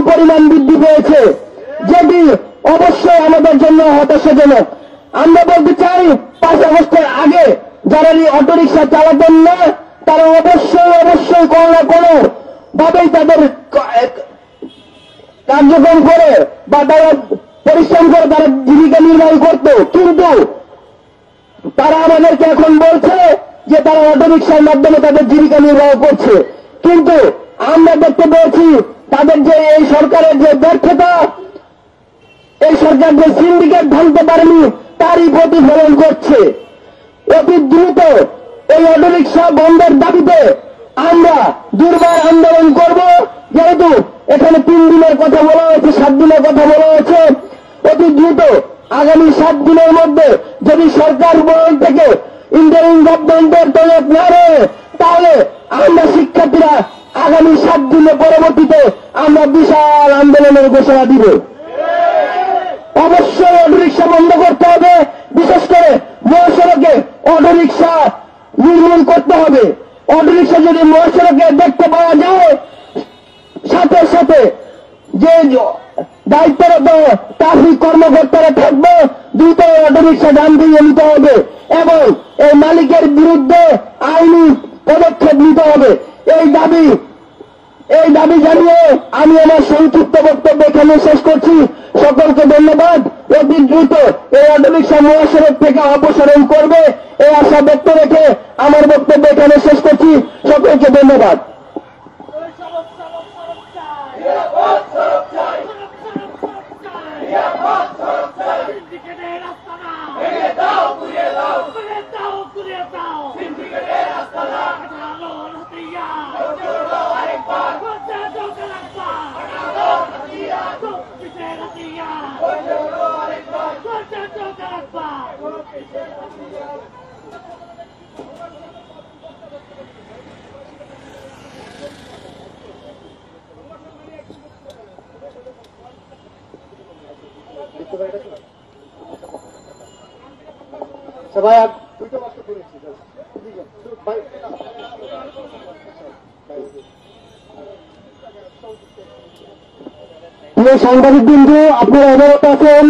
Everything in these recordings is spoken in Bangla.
পরিমাণ বৃদ্ধি পেয়েছে, যেটি অবশ্যই আমাদের জন্য হতাশাজনক। আমরা বলতে চাই 5 আগস্টের আগে যারা অটোরিকশা চালাতেন না তারা অবশ্যই কোনো না কোনো ভাবেই তাদের কার্যক্রম করে বা তারা পরিশ্রম করে তারা জীবিকা নির্বাহ করত, কিন্তু তারা আমাদেরকে এখন বলছে যে তারা অটোরিকশার মাধ্যমে তাদের জীবিকা নির্বাহ করছে। কিন্তু আমরা দেখতে পেয়েছি তাদের যে এই সরকারের যে ব্যর্থতা, এই সরকার যে সিন্ডিকেট ভাঙতে পারেনি তারই প্রতিফলন করছে। অতি দ্রুত এই অটোরিকশা বন্ধের দাবিতে আমরা দুর্বার আন্দোলন করব। যেহেতু এখানে 3 দিনের কথা বলা হয়েছে, 7 দিনের কথা বলা হয়েছে, অতি দ্রুত আগামী 7 দিনের মধ্যে যদি সরকার বল থেকে ইন্টারিম গভর্নমেন্টের তৈরি না রয়ে তাহলে আমরা শিক্ষার্থীরা আগামী 7 দিনের পরবর্তীতে আমরা বিশাল আন্দোলনের ঘোষণা দিব। অবশ্যই অটোরিকশা বন্ধ করতে হবে, বিশেষ করে মহাসড়কে অটোরিকশা নির্মূল করতে হবে। অটোরিকশা যদি মহাসড়কে দেখতে পাওয়া যায়, সাথে সাথে যে দায়িত্বরত ট্রাফিক কর্মকর্তারা থাকবে দ্রুত অটোরিকশা ডান দিয়ে নিতে হবে এবং এই মালিকের বিরুদ্ধে আইনি পদক্ষেপ নিতে হবে। এই দাবি জানিয়ে আমি আমার সংক্ষিপ্ত বক্তব্য এখানে শেষ করছি। সকলকে ধন্যবাদ। অতি দ্রুত এই অটোরিকশা মহাসড়ক থেকে অপসারণ করবে এই আশা ব্যক্ত রেখে আমার বক্তব্য এখানে শেষ করছি। সকলকে ধন্যবাদ। সবাই প্রিয় সাংবাদিক বিন্দু, আপনারা অবগত আছেন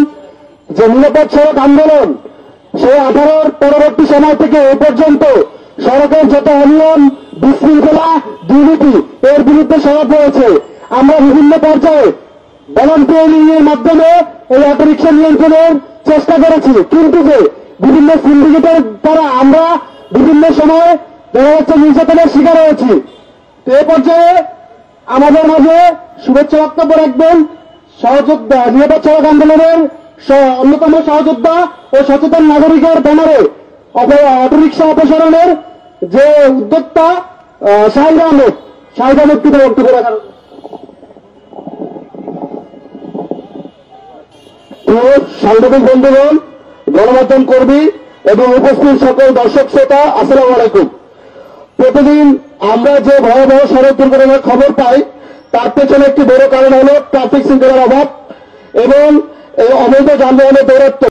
যে নিরাপদ সড়ক আন্দোলন সেই 18 পরবর্তী সময় থেকে এ পর্যন্ত সড়কের যত অনিয়ম, বিশৃঙ্খলা, দুর্নীতি এর বিরুদ্ধে সরব হয়েছে। আমরা বিভিন্ন পর্যায়ে ভলান্টিয়ারিং এর মাধ্যমে এই অটোরিকশা নিয়ন্ত্রণের চেষ্টা করেছি, কিন্তু যে বিভিন্ন সিন্ডিকেটের দ্বারা আমরা বিভিন্ন সময় দেখা যাচ্ছে নির্যাতনের শিকার হয়েছি। তো এ পর্যায়ে আমাদের মাঝে শুভেচ্ছা বক্তব্য রাখবেন সহযোদ্ধা নিরাপদ সড়ক আন্দোলনের অন্যতম সহযোদ্ধা ও সচেতন নাগরিকের ব্যানারে অটোরিকশা অপসারণের যে উদ্যোক্তা শাহিদ আহমেদ বক্তব্য রাখার। সাংবাদিক বন্ধুগণ, গণমাধ্যম কর্মী এবং উপস্থিত সকল দর্শক শ্রোতা, আসসালামু আলাইকুম। প্রতিদিন আমরা যে ভয়াবহ সড়ক দুর্ঘটনার খবর পাই তার পেছনে একটি বড় কারণ হল ট্রাফিক শৃঙ্খলার অভাব এবং অবৈধ যানবাহনের দৌরাত্ম্য।